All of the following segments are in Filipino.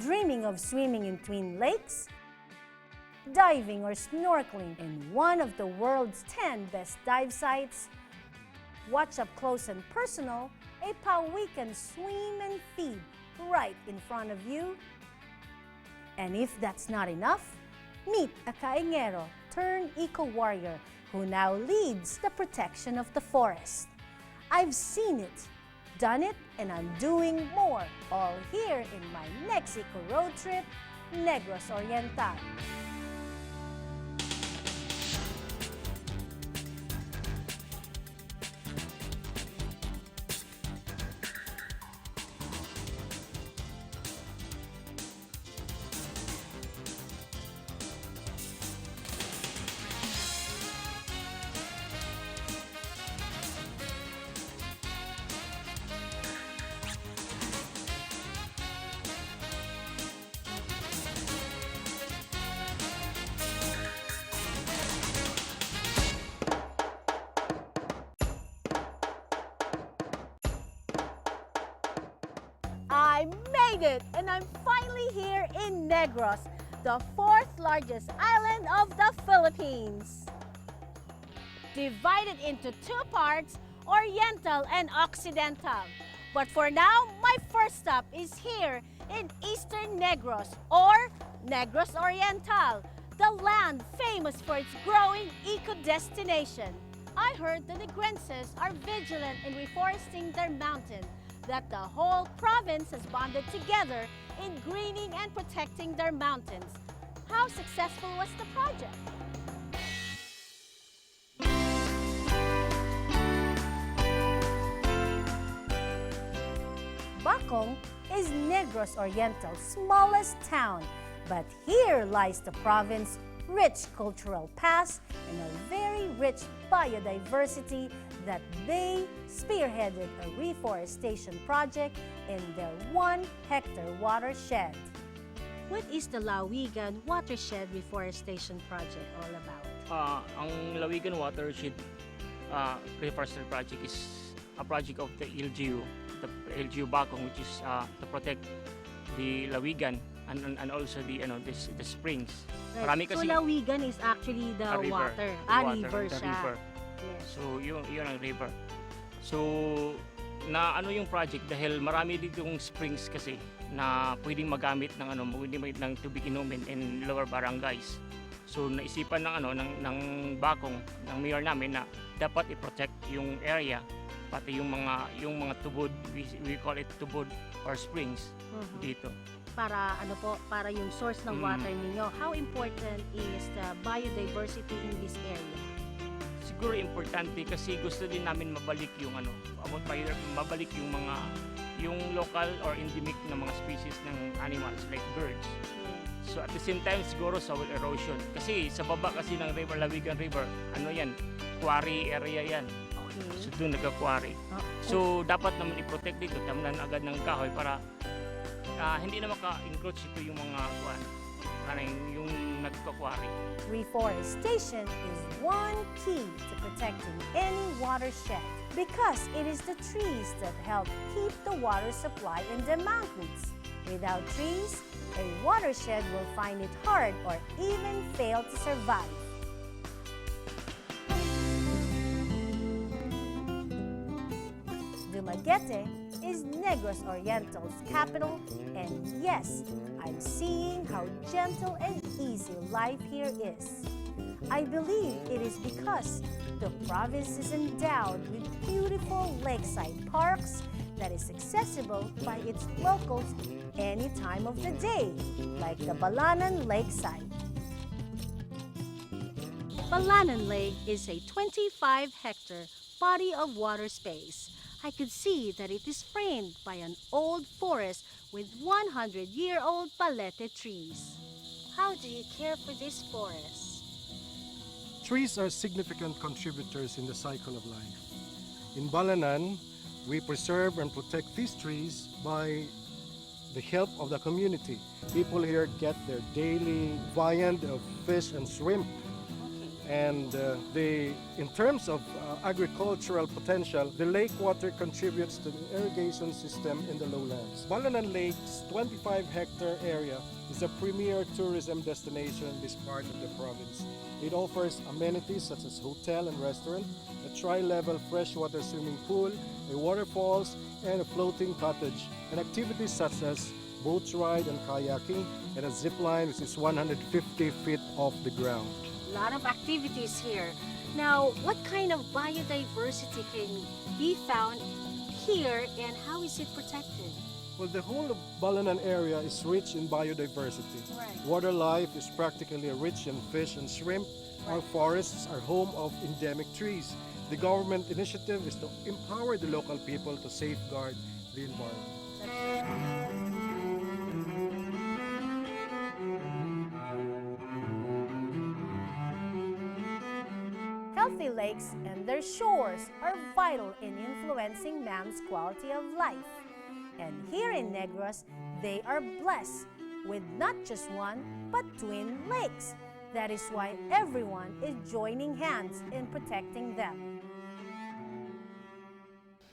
Dreaming of swimming in twin lakes? Diving or snorkeling in one of the world's 10 best dive sites? Watch up close and personal a Pawikan swim and feed right in front of you? And if that's not enough, meet a kaingero turned eco-warrior who now leads the protection of the forest. I've seen it, done it, and I'm doing more, all here in my next eco road trip, Negros Oriental. I made it, and I'm finally here in Negros, the fourth largest island of the Philippines. Divided into two parts, Oriental and Occidental. But for now, my first stop is here in Eastern Negros, or Negros Oriental, the land famous for its growing eco-destination. I heard the Negrenses are vigilant in reforesting their mountain, that the whole province has bonded together in greening and protecting their mountains. How successful was the project? Bacong is Negros Oriental's smallest town, but here lies the province's rich cultural past and a very rich biodiversity that they spearheaded a reforestation project in their 1-hectare watershed. What is the Lawigan Watershed Reforestation Project all about? Ang Lawigan Watershed Reforestation Project is a project of the LGU Bacong, which is to protect the Lawigan and also the the springs. Right. So Lawigan is actually the river. water. River The siya. river. Yes. So yun ang river. So na yung project dahil marami ditong springs kasi na pwedeng magamit ng pwedeng magamit ng tubig inumin in lower barangays. So naisipan ng Bacong, ng mayor namin na dapat i-protect yung area, pati yung mga tubod, we call it tubod or springs dito. Para para yung source ng water ninyo. How important is the biodiversity in this area? Siguro importante kasi gusto din namin mabalik yung mabalik yung local or endemic na mga species ng animals like birds. So at the same time siguro soil erosion kasi sa baba kasi ng Lawigan River, quarry area yan. Okay. So doon nagka-quarry. So dapat naman i-protect dito, tamnan agad ng kahoy para hindi na maka-encroach ito yung mga yung nagka-quarry. Reforestation is one key to protecting any watershed because it is the trees that help keep the water supply in the mountains. Without trees, a watershed will find it hard or even fail to survive. Dumaguete is Negros Oriental's capital, and yes, I'm seeing how gentle and easy life here is. I believe it is because the province is endowed with beautiful lakeside parks that is accessible by its locals any time of the day, like the Balanan Lakeside. Balanan Lake is a 25-hectare body of water space. I could see that it is framed by an old forest with 100-year-old palete trees. How do you care for this forest? Trees are significant contributors in the cycle of life. In Balanan, we preserve and protect these trees by the help of the community. People here get their daily viand of fish and shrimp. And in terms of agricultural potential, the lake water contributes to the irrigation system in the lowlands. Balanan Lake's 25-hectare area is a premier tourism destination in this part of the province. It offers amenities such as hotel and restaurant, a tri-level freshwater swimming pool, a waterfalls, and a floating cottage, and activities such as boat ride and kayaking, and a zip line which is 150 feet off the ground. A lot of activities here. Now, what kind of biodiversity can be found here and how is it protected? Well, the whole of Balanan area is rich in biodiversity. Right. Water life is practically rich in fish and shrimp. Our forests are home of endemic trees. The government initiative is to empower the local people to safeguard the environment. Healthy lakes and their shores are vital in influencing man's quality of life. And here in Negros, they are blessed with not just one, but twin lakes. That is why everyone is joining hands in protecting them.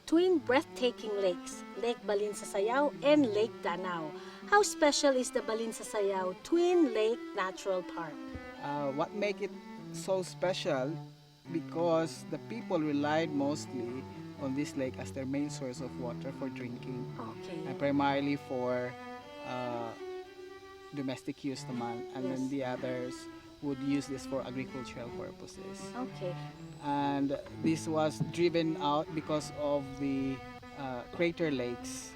Twin breathtaking lakes, Lake Balinsasayao and Lake Danao. How special is the Balinsasayao Twin Lake Natural Park? What make it so special? Because the people relied mostly on this lake as their main source of water for drinking, Okay. and primarily for domestic use naman, and then Yes. the others would use this for agricultural purposes. Okay. And this was driven out because of the crater lakes.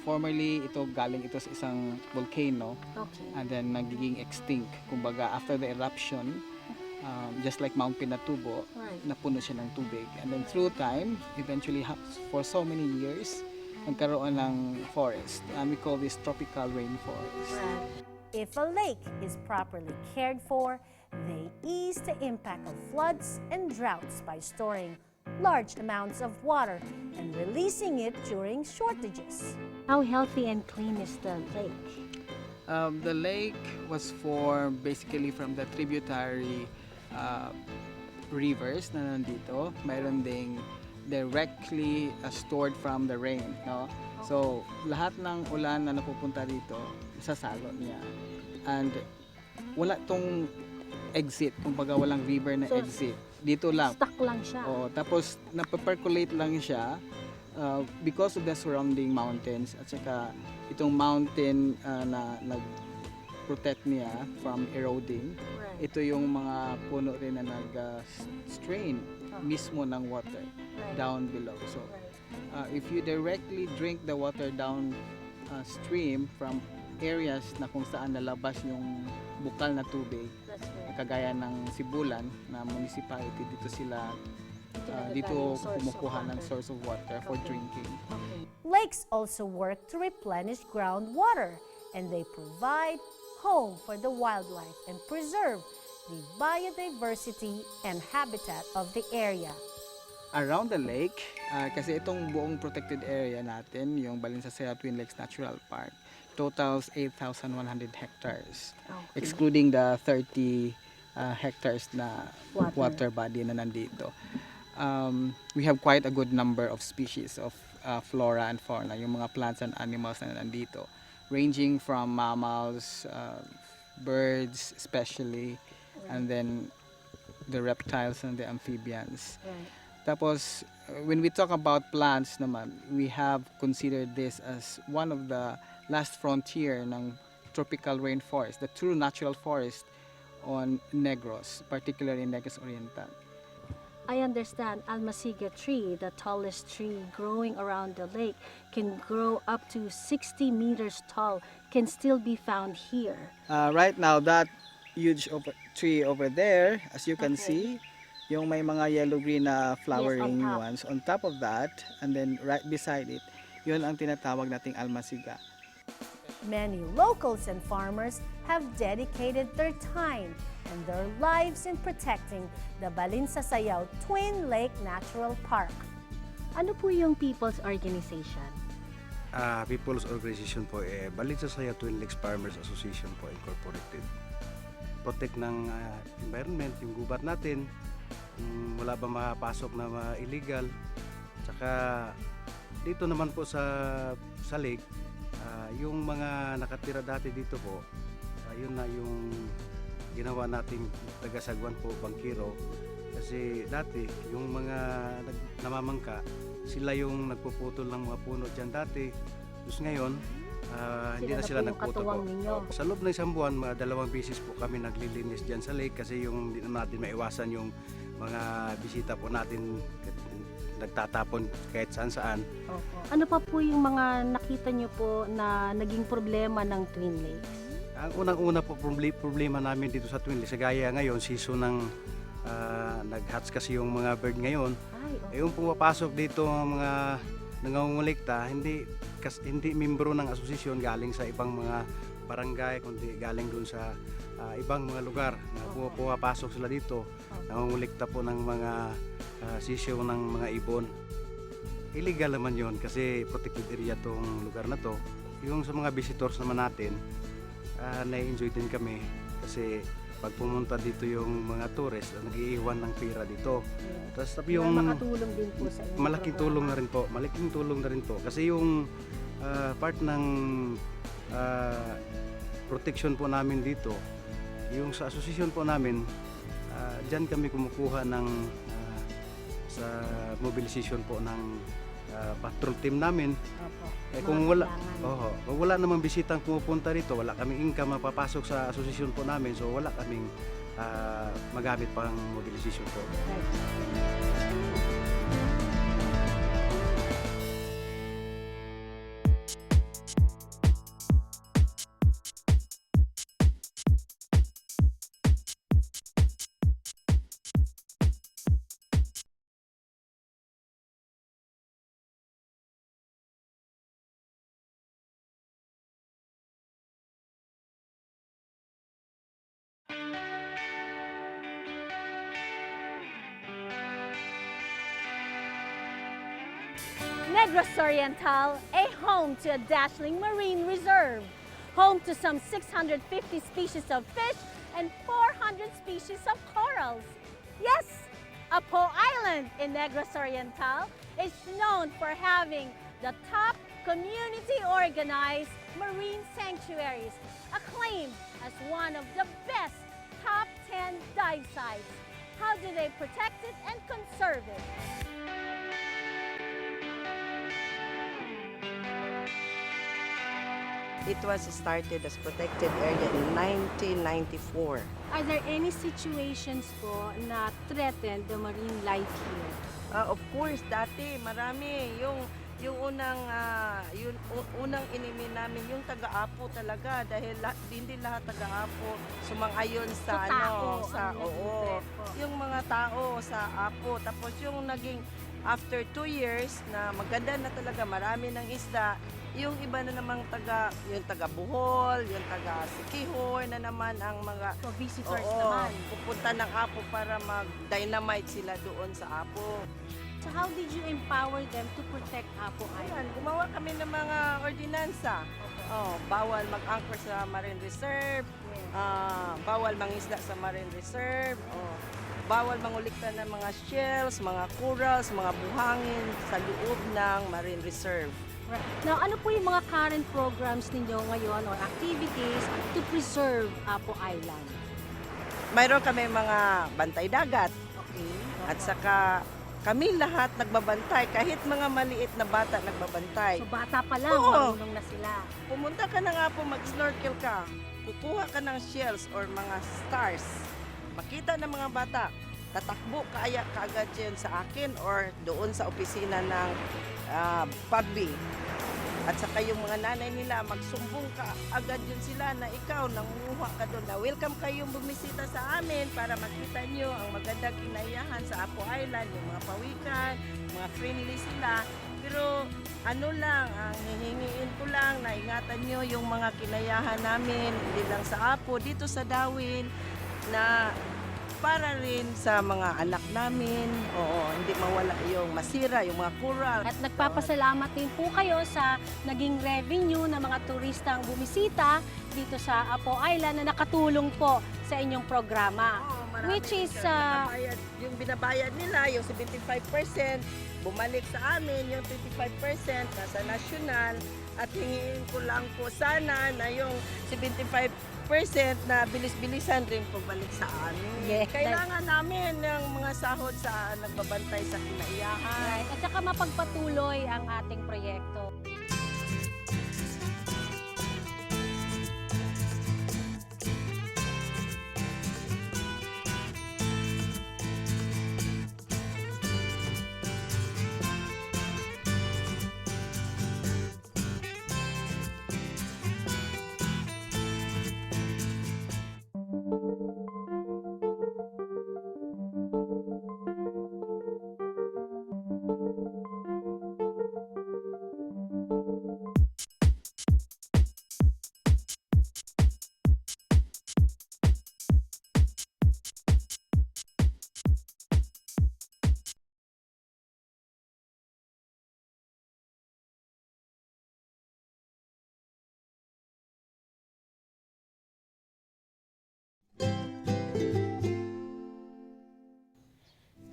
Formerly, galing ito sa isang volcano, Okay. and then nagiging extinct. Kumbaga, after the eruption, just like Mount Pinatubo, Right. napuno siya ng tubig. And then through time, eventually for so many years, nagkaroon ng forest. And we call this tropical rainforest. Right. If a lake is properly cared for, they ease the impact of floods and droughts by storing large amounts of water and releasing it during shortages. How healthy and clean is the lake? The lake was formed basically from the tributary rivers na nandito. Mayroon ding directly stored from the rain. No? So, lahat ng ulan na napupunta dito, sasalo niya. And wala tong exit, kumbaga walang river na So, exit. Dito lang. Stuck lang siya. Tapos napapercolate lang siya because of the surrounding mountains at saka itong mountain na nag-protect niya from eroding. Right. Ito yung mga puno rin na nag-strain mismo ng water Right. down below. So Right. if you directly drink the water down stream from areas na kung saan nalabas yung bukal na tubig, That's right. kagaya ng Sibulan na municipality, dito sila Nagagaling dito yung source of kumukuha ng water. source of water for Okay. drinking. Okay. Lakes also work to replenish groundwater, and they provide home for the wildlife and preserve the biodiversity and habitat of the area. Around the lake, kasi itong buong protected area natin, yung Balinsasayao Twin Lakes Natural Park, totals 8,100 hectares, Okay. excluding the 30 hectares na Water. water body na nandito. We have quite a good number of species of flora and fauna, yung mga plants and animals na nandito, ranging from mammals, birds especially, and then the reptiles and the amphibians. Right. Tapos, when we talk about plants naman, we have considered this as one of the last frontier ng tropical rainforest, the true natural forest on Negros, particularly in Negros Oriental. I understand Almasiga tree, the tallest tree growing around the lake, can grow up to 60 meters tall, can still be found here. Right now, that huge tree over there, as you can Okay. see, yung may mga yellow-green na flowering top. ones. On top of that, and then right beside it, yun ang tinatawag nating almasiga. Many locals and farmers have dedicated their time and their lives in protecting the Balinsasayao Twin Lake Natural Park. Ano po yung people's organization? People's Organization po, Balinsasayao Twin Lakes Farmers Association po, Incorporated. protect ng environment, yung gubat natin, wala ba makapasok na illegal. Tsaka dito naman po sa lake, yung mga nakatira dati dito po, yun na yung ginawa nating taga-Sagwan po, Bangkiro. Kasi dati, yung mga namamangka, sila yung nagpuputol ng mga puno dyan dati. Tapos ngayon, hindi na sila po yung nagputol po. katuwang ninyo. Sa loob ng isang buwan, mga 2 beses po kami naglilinis dyan sa lake kasi yung hindi naman natin maiwasan yung mga bisita po natin nagtatapon kahit saan-saan. Opo. Ano pa po yung mga nakita nyo po na naging problema ng Twin Lakes? Ang unang-una po problema namin dito sa Twin Lakes, gaya ngayon, season ng nag-hatch kasi yung mga bird ngayon. Ay, Yung pumapasok dito ang mga nangungulikta, hindi membro ng asosasyon galing sa ibang mga barangay, kundi galing dun sa ibang mga lugar na pumapasok sila dito. Nangungulikta po ng mga sisyo ng mga ibon. Illegal naman yon kasi protected area tong lugar na to. Yung sa mga visitors naman natin, na-enjoy din kami kasi pag pumunta dito yung mga tourist, nag-iiwan ng pera dito. Tapos yung makatulong din po sa inyo. malaking tulong na rin po. Malaking tulong na rin po kasi yung part ng protection po namin dito, yung sa asosasyon po namin, diyan kami kumukuha ng sa mobilization po ng patrol team namin. Opo. Kung Mga wala, kailangan. kung wala namang bisitang pumupunta rito, wala kaming income mapapasok sa asosasyon po namin, so wala kaming magamit pang mobilization po. Negros Oriental, a home to a dazzling marine reserve, home to some 650 species of fish and 400 species of corals. Yes, Apo Island in Negros Oriental is known for having the top community-organized marine sanctuaries, acclaimed as one of the best top 10 dive sites. How do they protect it and conserve it? It was started as protected area in 1994. Are there any situations po na threaten the marine life here? Of course, dati marami yung unang inimi namin yung taga-Apo talaga dahil hindi lahat taga-Apo sumang-ayon sa yung mga tao sa Apo. Tapos yung naging after 2 years na maganda na talaga, marami ng isda, yung iba na namang yung taga Bohol, yung taga Siquijor na naman ang mga So visitors naman. pupunta ng Apo para mag-dynamite sila doon sa Apo. So how did you empower them to protect Apo Ayan, Island? gumawa kami ng mga ordinansa. Bawal mag-anchor sa Marine Reserve, bawal mangisda sa Marine Reserve, bawal mangulikta ng mga shells, mga corals, mga buhangin sa loob ng Marine Reserve. Now, ano po yung mga current programs ninyo ngayon or activities to preserve Apo Island? Mayroon kami mga bantay dagat Okay. at saka kami lahat nagbabantay, kahit mga maliit na bata nagbabantay. So bata pa lang, Oo. marunong na sila. Pumunta ka na nga po, mag-snorkel ka, kukuha ka ng shells or mga stars, makita ng mga bata, tatakbo kaya kaagad yun sa akin or doon sa opisina ng PUBB. At saka yung mga nanay nila, magsumbong ka agad yun sila na ikaw, nangunguha ka doon na welcome kayong bumisita sa amin para makita nyo ang magandang kinayahan sa Apo Island, yung mga pawikan, mga friendly sila. Pero ano lang, ang hihingiin ko lang na ingatan nyo yung mga kinayahan namin, hindi lang sa Apo, dito sa Dawin, na para rin sa mga anak namin, hindi mawala yung masira, yung mga coral. At nagpapasalamat din po kayo sa naging revenue ng mga turistang bumisita dito sa Apo Island na nakatulong po sa inyong programa. Oo, marami Which is, sila. Yung binabayad nila, yung 75%, bumalik sa amin, yung 25% nasa national, at hingin ko lang po sana na yung 75% na bilis-bilisan rin po balik sa amin. Yes, Kailangan namin ng mga sahod sa nagbabantay sa kinaiyahan. right. At saka mapagpatuloy ang ating proyekto.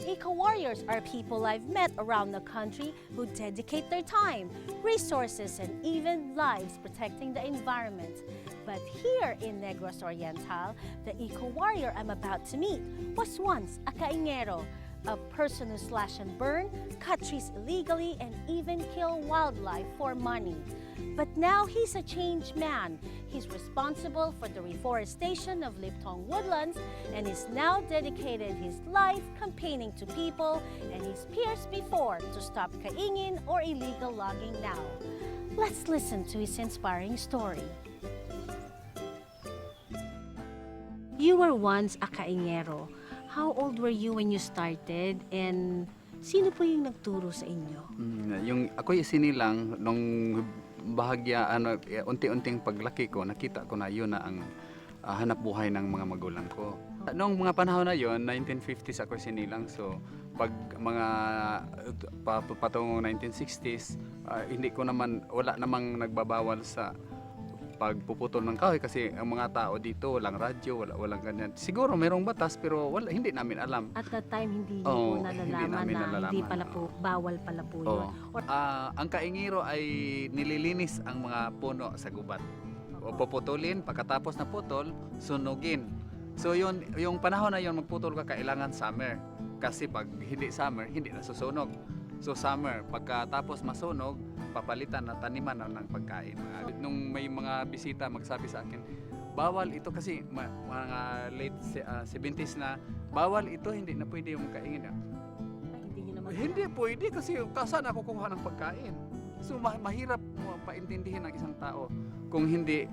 Eco-warriors are people I've met around the country who dedicate their time, resources, and even lives protecting the environment. But here in Negros Oriental, the eco-warrior I'm about to meet was once a caingero, a person who slash and burn, cut trees illegally, and even kill wildlife for money. But now he's a changed man. He's responsible for the reforestation of Liptong woodlands and is now dedicated his life campaigning to people and his peers before to stop kaingin or illegal logging now. Let's listen to his inspiring story. You were once a caingero. How old were you when you started and sino po yung nagturo sa inyo? Yung ako'y isinilang nung bahagya unti-unting paglaki ko, nakita ko na yun na ang hanap buhay ng mga magulang ko. Noong mga panahon na yon, 1950s ako sinilang. So pag mga patungong 1960s, hindi ko naman, wala namang nagbabawal sa pagpuputol ng kahoy kasi ang mga tao dito walang radyo, walang ganyan. Siguro mayroong batas pero hindi namin alam. At that time, hindi niyo Oo, po hindi nalalaman namin na nalalaman. hindi pala po, bawal pala po yun. Oo. Or, Ang kaingiro ay nililinis ang mga puno sa gubat. O puputulin, pagkatapos na putol, sunugin. So yun, yung panahon na yun, magputol ka kailangan summer. Kasi pag hindi summer, hindi nasusunog. So summer, pagkatapos masunog, papalitan na taniman ng pagkain. Nung may mga bisita magsabi sa akin, bawal ito kasi mga late 70s na, bawal ito, hindi na pwede yung kaingin. hindi niyo naman Hindi pwede kasi saan ako kukuha ng pagkain? So mahirap mo paintindihin ng isang tao kung hindi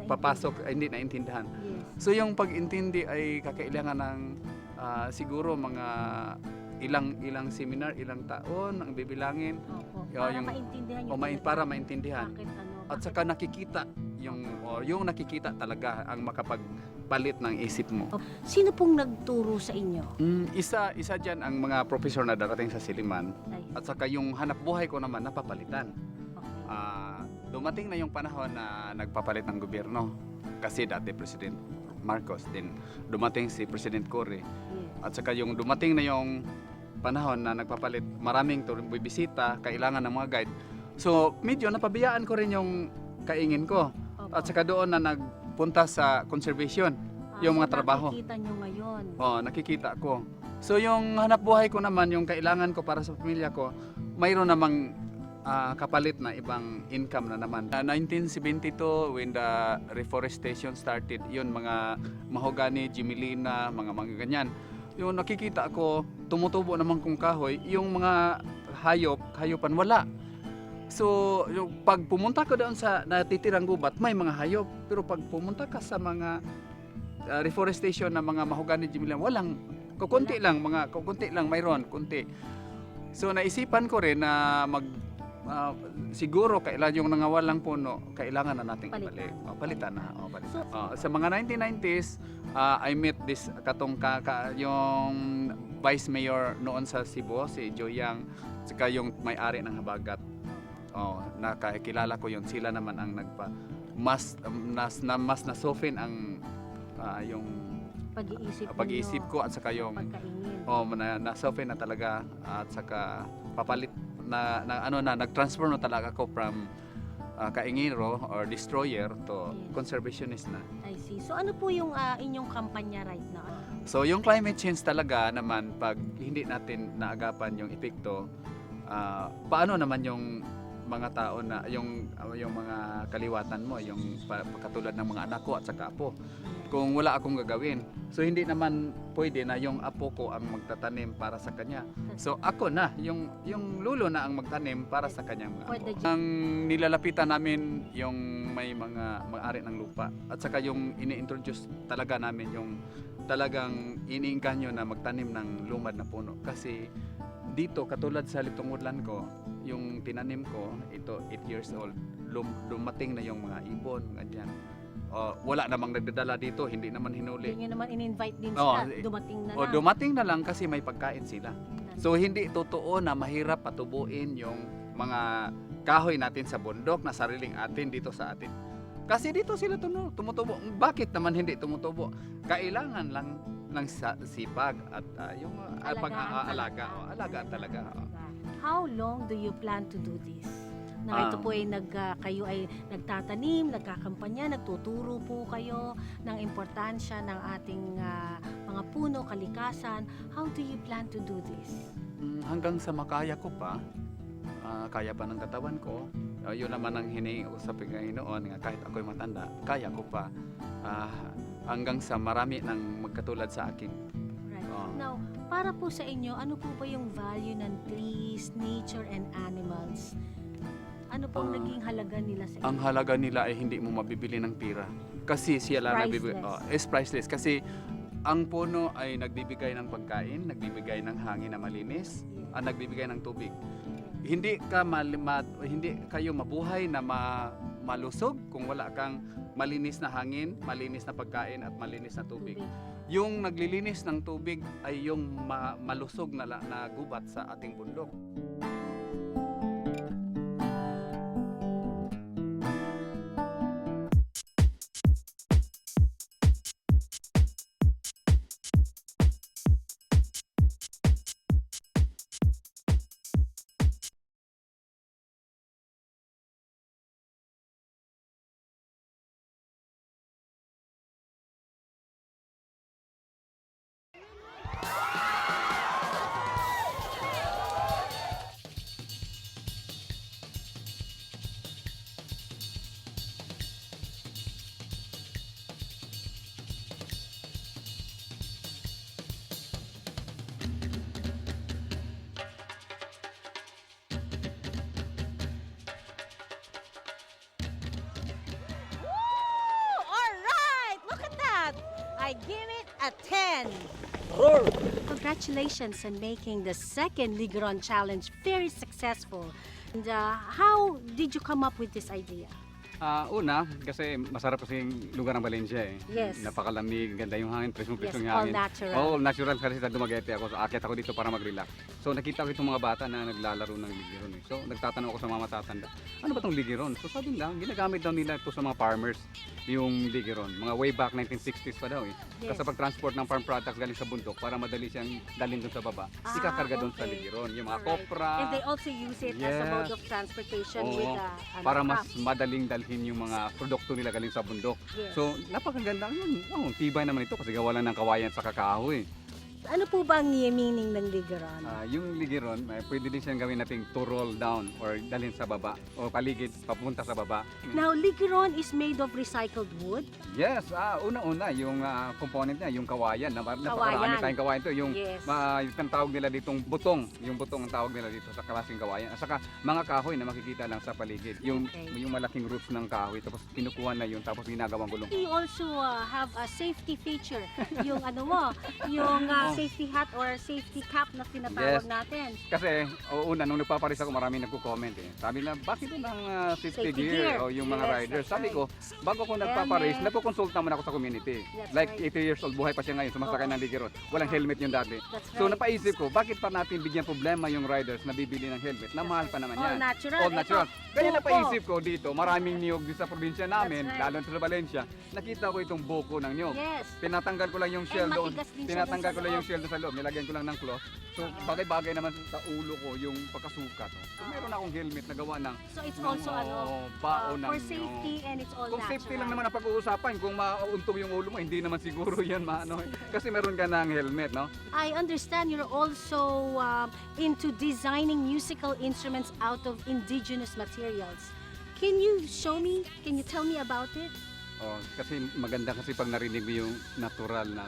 papasok, hindi naintindihan. Yes. So yung pag-intindi ay kakailangan ng siguro mga ilang seminar, ilang taon ang bibilangin. Opo. Para Yeah, maintindihan niyo para maintindihan. bakit At saka nakikita yung nakikita talaga ang makapagpalit ng isip mo. Sino pong nagturo sa inyo? Isa diyan ang mga professor na darating sa Siliman. Ay, At saka yung hanap buhay ko naman napapalitan. okay. Dumating na yung panahon na nagpapalit ng gobyerno. Kasi dati President Marcos, din dumating si President Cory. Yes. At saka yung dumating na yung panahon na nagpapalit, maraming bibisita, kailangan ng mga guide. So medyo napabiyaan ko rin yung kaingin ko. Opo. At saka doon na nagpunta sa conservation, yung mga trabaho. Nakikita nyo ngayon. Nakikita ko. So yung hanap buhay ko naman, yung kailangan ko para sa pamilya ko, mayroon namang kapalit na ibang income na naman. 1972, when the reforestation started, yun mga mahogany, gimilina, mga ganyan. Yung nakikita ko, tumutubo naman kung kahoy, yung mga hayopan wala. So, yung pag pumunta ko doon sa natitirang gubat, may mga hayop. Pero pag pumunta ka sa mga reforestation na mga mahogany, gimilina, walang, kukunti lang, mayroon, kunti. So, naisipan ko rin na siguro kailangan yung nangawalang puno, kailangan na nating ibalik. Palitan na. Palitan. Sa mga 1990s, I met this yung Vice Mayor noon sa Cebu, si Joyang, saka yung may-ari ng Habagat. Nakakilala ko yun. Sila naman ang mas na-soften ang yung Pag-iisip ko at saka yung pagkaingin. na-soften na talaga at saka papalit nag-transfer na talaga ako from kaingiro or destroyer to Yes. conservationist na. I see. So ano po yung inyong kampanya right now? So yung climate change talaga naman pag hindi natin naagapan yung epekto, paano naman yung mga tao na yung mga kaliwatan mo, yung katulad ng mga anak ko at saka apo. Kung wala akong gagawin. So hindi naman pwede na yung apo ko ang magtatanim para sa kanya. So ako na, yung lulo na ang magtanim para sa kanyang mga For apo. the Ang nilalapitan namin yung may mga may-ari ng lupa at saka yung ini-introduce talaga namin yung talagang iniingganyo na magtanim ng lumad na puno. Kasi dito, katulad sa Litungudlan ko, yung tinanim ko, ito 8 years old, dumating na yung mga ibon, ganyan. Wala namang nagdadala dito, hindi naman hinuli. Hindi nyo naman in-invite din Oo, sila. Dumating na O lang. dumating na lang kasi may pagkain sila. So hindi totoo na mahirap patubuin yung mga kahoy natin sa bundok na sariling atin dito sa atin. Kasi dito sila tumutubo. Bakit naman hindi tumutubo? Kailangan lang ng sipag at yung pag-aalaga. Alagaan talaga. How long do you plan to do this? Na ito po ay kayo ay nagtatanim, nagkakampanya, nagtuturo po kayo ng importansya ng ating mga puno, kalikasan. How do you plan to do this? Hanggang sa makaya ko pa, kaya pa ng katawan ko, yun naman ang hinihingi ko sa Panginoon, kahit ako'y matanda, kaya ko pa hanggang sa marami ng magkatulad sa akin. Right. Now, para po sa inyo, ano po ba yung value ng trees, nature, and animals? Ano po ang naging halaga nila sa inyo? Ang halaga nila ay hindi mo mabibili ng pira. Kasi siya lang Priceless. is priceless. Kasi ang puno ay nagbibigay ng pagkain, nagbibigay ng hangin na malinis, at nagbibigay ng tubig. Hindi kayo mabuhay na malusog kung wala kang malinis na hangin, malinis na pagkain at malinis na tubig. Yung naglilinis ng tubig ay yung malusog na gubat sa ating bundok. I give it a 10. Congratulations on making the second Ligaron Challenge very successful. And how did you come up with this idea? Una, kasi masarap kasi yung lugar ng Valencia eh. Yes. Napakalamig, ganda yung hangin, presong Yes, yung all hangin. natural. All natural kasi sa Dumaguete ako. So, akit ako dito para mag-relax. So nakita ko itong mga bata na naglalaro ng ligiron eh. So nagtatanong ako sa mga matatanda, ano ba itong ligiron? So sabi nila, ginagamit daw nila ito sa mga farmers, yung ligiron. Mga way back 1960s pa daw eh. Yes. Kasi pag-transport ng farm products galing sa bundok para madali siyang dalhin doon sa baba, ikakarga doon sa okay. ligiron. Yung mga Alright. kopra, And they also use it as a mode of transportation Oo, with para mas crops. madaling dalhin yung mga produkto nila galing sa bundok. Yes. So, napakaganda yun. Tibay naman ito kasi gawa lang ng kawayan sa kakahoy. Ano po ba ang meaning ng Ligaron? Yung ligiron, pwede din siyang gawin nating to roll down or dalhin sa baba o paligid papunta sa baba. Now, Ligaron is made of recycled wood. Yes, una-una yung component niya, yung kawayan. Napakarami tayong kawayan to. Yung Yes. yung tawag nila ditong butong. Yung butong ang tawag nila dito sa klaseng kawayan. At saka mga kahoy na makikita lang sa paligid. Yung malaking roots ng kahoy. Tapos kinukuha na yun. Tapos ginagawang gulong. You also have a safety feature. Yung ano mo, yung safety hat or safety cap na tinatawag Yes. natin. Kasi, una, nung nagpaparis ako, maraming nagko-comment eh. Sabi na, bakit ng safety Safety gear? gear. O yung mga Yes, riders. that's Sabi right. ko, bago ko nagpaparis, Helmet. nagko-consulta muna ako sa community. That's Like, right. 80 years old, buhay pa siya ngayon, sumasakay Oo. ng ligiron. Walang helmet yung dati. That's So, right. napaisip ko, bakit pa natin bigyan problema yung riders na bibili ng helmet? Na mahal pa naman All yan. natural. All natural. Ito, Kaya buko. napaisip ko dito, maraming niyog din sa probinsya namin, That's right. lalo sa Valencia, nakita ko itong buko ng niyog. Yes. Tinatanggal ko lang yung shell doon. matigas din siya Tinatanggal dun ko sa lang yung loob. shell doon sa loob. Nilagyan ko lang ng cloth. So, bagay-bagay naman sa ulo ko yung pagkasukat. So, meron akong helmet na gawa ng So it's ng, also baon ng for safety and it's all Kung natural. safety lang naman ang pag-uusapan, kung mauntog yung ulo mo, hindi naman siguro yan maano. Kasi meron ka ng helmet, no? I understand you're also into designing musical instruments out of indigenous materials. Can you show me? Can you tell me about it? Oh, kasi maganda kasi pag narinig mo yung natural na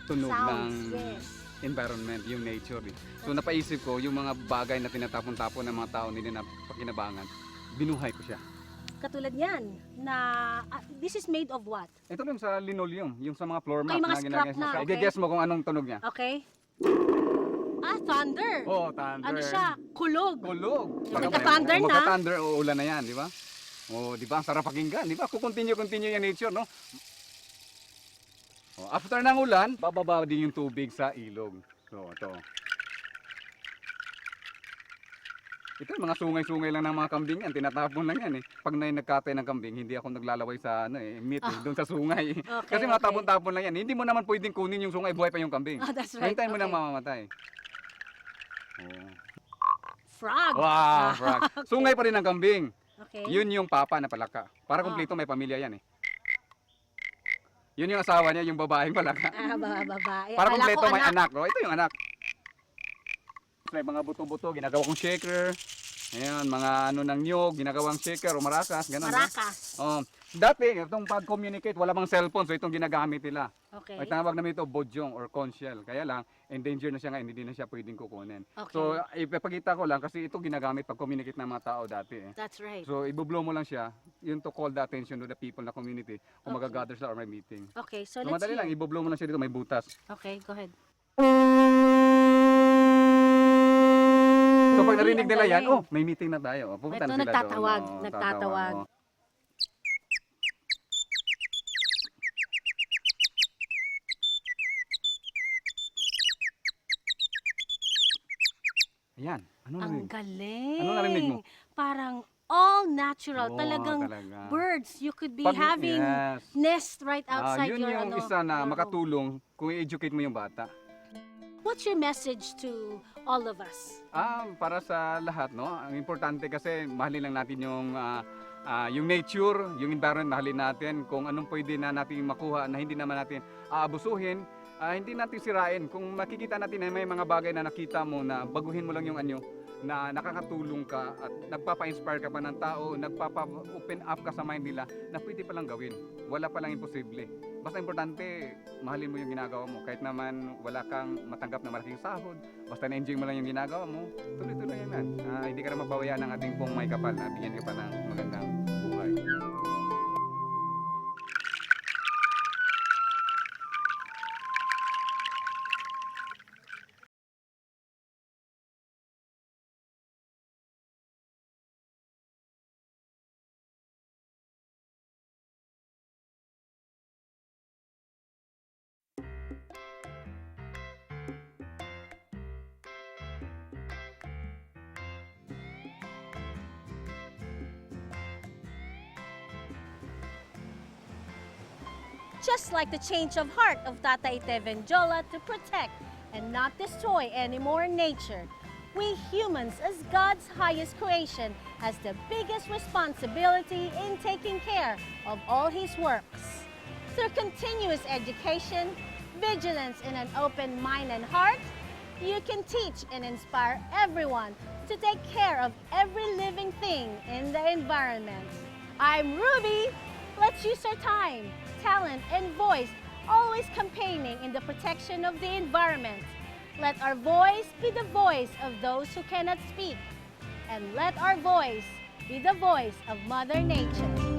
tunog Sounds, ng yes. environment, yung nature. Eh. So napaisip ko, yung mga bagay na tinatapon-tapon ng mga tao nila na pakinabangan, binuhay ko siya. Katulad yan, na this is made of what? Ito lang sa linoleum, yung sa mga floor mat Ay, mga na scrap ginagawa na, sa okay. I-guess mo kung anong tunog niya. Okay? Thunder. Oh, thunder. Ano siya? Kulog. Kulog. Nagka-thunder na. Magka-thunder o ulan na yan, di ba? Oh, di ba? Ang sarap pakinggan, di ba? Continue yung nature, no? Oh, after ng ulan, bababa din yung tubig sa ilog. So, ito. Ito, mga sungay-sungay lang ng mga kambing yan. Tinatapon lang yan eh. Pag nagkatay ng kambing, hindi ako naglalaway sa meat doon sa sungay. Okay, Kasi mga tapon-tapon lang yan. Hindi mo naman pwedeng kunin yung sungay, buhay pa yung kambing. That's right. Hintayin mo Okay. nang mamamatay. Oh. Frog. Wow, frog. Sungay pa rin ang kambing. Okay. Yun yung papa na palaka. Para kumpleto may pamilya yan eh. Yun yung asawa niya, yung babaeng palaka. Babae. Para Akala kumpleto ko may anak. Oh, ito yung anak. May mga buto-buto, ginagawa kong shaker. Ayan, mga ng nyog, ginagawang shaker o marakas, ganun. no? Maracas. Oh, dati, itong pag-communicate, wala bang cellphone, so itong ginagamit nila. Okay. May tawag namin ito, bodyong or conch shell. Kaya lang, endangered na siya ngayon, hindi na siya pwedeng kukunin. Okay. So, ipapakita ko lang kasi ito ginagamit pag-communicate ng mga tao dati. Eh. That's right. So, ibublow mo lang siya, yun to call the attention to the people na community kung Okay. mag-gather sila or may meeting. Okay, so So, let's madali lang, hear. ibublow mo lang siya dito, may butas. Okay, go ahead. So, pag narinig ang nila yan, galing. oh, may meeting na tayo. Pupunta Ito, na sila nagtatawag, doon. Oh, nagtatawag. oh. Ayan, ano Ang narinig? galing. Ano narinig mo? Parang all natural. Oo, Talagang talaga. birds. You could be Pag- having yes. nest right outside Yun your yung ano. isa na your home. makatulong kung i-educate mo yung bata. What's your message to all of us? Para sa lahat, no? Ang importante kasi mahalin lang natin yung nature, yung environment, mahalin natin kung anong pwede na natin makuha na hindi naman natin aabusuhin, hindi natin sirain. Kung makikita natin na may mga bagay na nakita mo na baguhin mo lang yung na nakakatulong ka at nagpapa-inspire ka pa ng tao, nagpapa-open up ka sa mind nila na pwede palang gawin. Wala palang imposible. Basta importante, mahalin mo yung ginagawa mo. Kahit naman wala kang matanggap na malaking sahod, basta na-enjoy mo lang yung ginagawa mo, tuloy-tuloy yan. Hindi ka na mabawayan ng ating pong may kapal na bigyan ka pa ng magandang buhay. Just like the change of heart of Tata Ite Venjola to protect and not destroy any more nature, we humans, as God's highest creation, has the biggest responsibility in taking care of all His works. Through continuous education, vigilance, and an open mind and heart, you can teach and inspire everyone to take care of every living thing in the environment. I'm Ruby. Let's use our time, talent, and voice, always campaigning in the protection of the environment. Let our voice be the voice of those who cannot speak. And let our voice be the voice of Mother Nature.